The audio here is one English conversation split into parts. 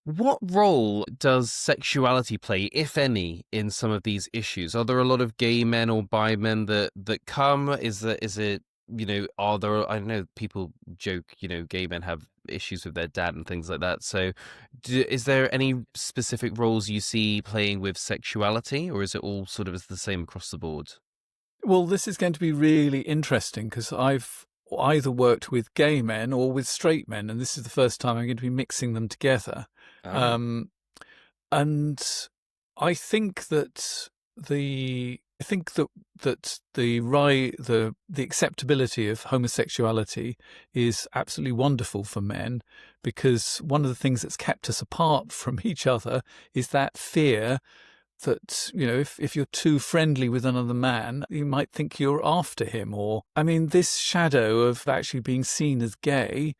What role does sexuality play, if any, in some of these issues? Are there a lot of gay men or bi men that come? Is it are there? I know people joke, gay men have issues with their dad and things like that. So, is there any specific roles you see playing with sexuality, or is it all sort of the same across the board? Well, this is going to be really interesting because I've either worked with gay men or with straight men, and this is the first time I'm going to be mixing them together. Oh, Um, and I think that the acceptability of homosexuality is absolutely wonderful for men, because one of the things that's kept us apart from each other is that fear that, if you're too friendly with another man, you might think you're after him. Or, I mean, this shadow of actually being seen as gay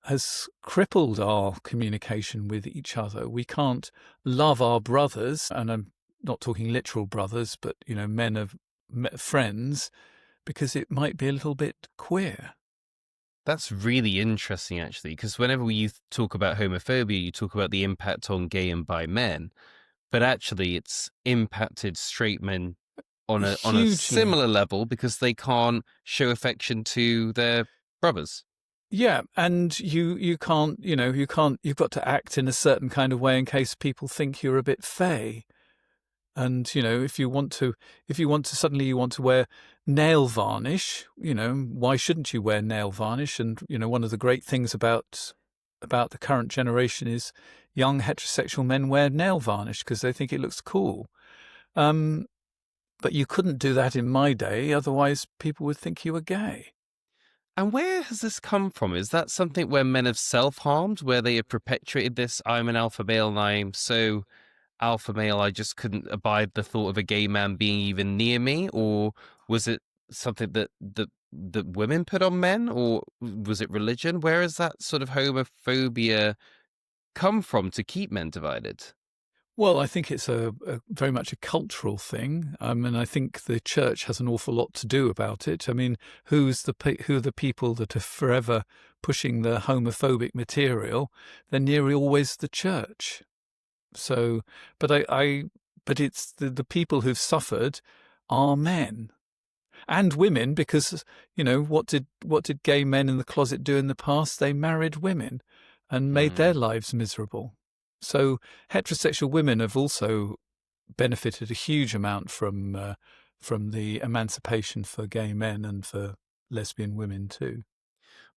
has crippled our communication with each other. We can't love our brothers, and I'm not talking literal brothers, but, men of friends, because it might be a little bit queer. that's really interesting, actually, because whenever you talk about homophobia, you talk about the impact on gay and bi men. But actually it's impacted straight men on a Hugely. similar level because they can't show affection to their brothers. Yeah, and you can't, you've got to act in a certain kind of way in case people think you're a bit fey. And, if you want to suddenly you want to wear nail varnish, why shouldn't you wear nail varnish? And, one of the great things about the current generation is young heterosexual men wear nail varnish because they think it looks cool. Um, but you couldn't do that in my day, otherwise people would think you were gay. And where has this come from? Is that something where men have self-harmed, where they have perpetuated this, I'm an alpha male and I'm so alpha male I just couldn't abide the thought of a gay man being even near me? Or was it something that women put on men? Or was it religion? Where has that sort of homophobia come from to keep men divided? Well, I think it's a very much a cultural thing. And I think the church has an awful lot to do about it. I mean, who are the people that are forever pushing the homophobic material? They're nearly always the church. So, but but it's the people who've suffered are men and women, because, what did gay men in the closet do in the past? They married women and made their Mm. lives miserable. So heterosexual women have also benefited a huge amount from the emancipation for gay men and for lesbian women too.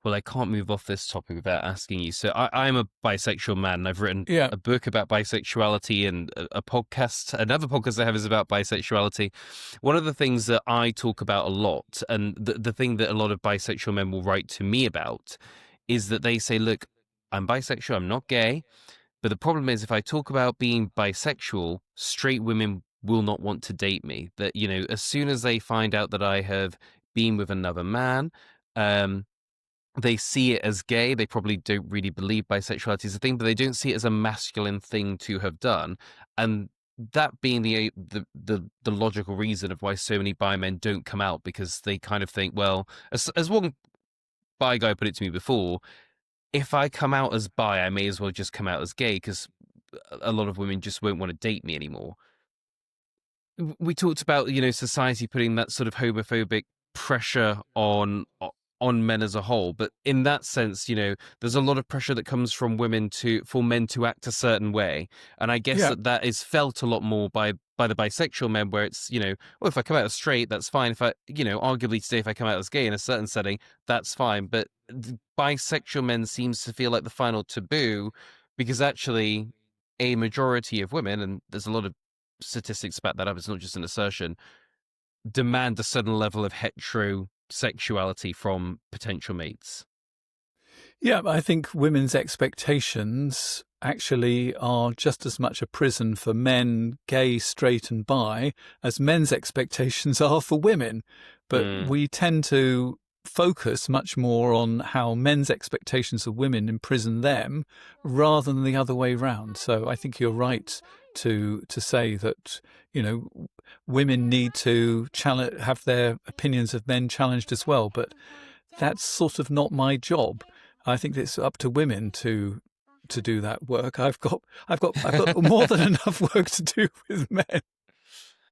Well, I can't move off this topic without asking you. So I'm a bisexual man, and I've written Yeah, a book about bisexuality and a podcast. Another podcast I have is about bisexuality. One of the things that I talk about a lot, and the thing that a lot of bisexual men will write to me about, is that they say, look, I'm bisexual, I'm not gay. But the problem is, if I talk about being bisexual, straight women will not want to date me. That, as soon as they find out that I have been with another man, um, they see it as gay. They probably don't really believe bisexuality is a thing, but they don't see it as a masculine thing to have done. And that being the logical reason of why so many bi men don't come out, because they kind of think, well, as one bi guy put it to me before, if I come out as bi, I may as well just come out as gay because a lot of women just won't want to date me anymore. We talked about society putting that sort of homophobic pressure on men as a whole, but in that sense, there's a lot of pressure that comes from women for men to act a certain way, and I guess yeah. that is felt a lot more by the bisexual men, where it's well, if I come out as straight, that's fine. If I arguably today, if I come out as gay in a certain setting, that's fine, but bisexual men seems to feel like the final taboo, because actually a majority of women, and there's a lot of statistics back that up, it's not just an assertion, demand a certain level of heterosexuality from potential mates. Yeah, I think women's expectations actually are just as much a prison for men, gay, straight, and bi, as men's expectations are for women. But Mm. we tend to focus much more on how men's expectations of women imprison them rather than the other way round. So I think you're right to say that, women need to have their opinions of men challenged as well. But that's sort of not my job. I think it's up to women to to do that work. I've got more than enough work to do with men.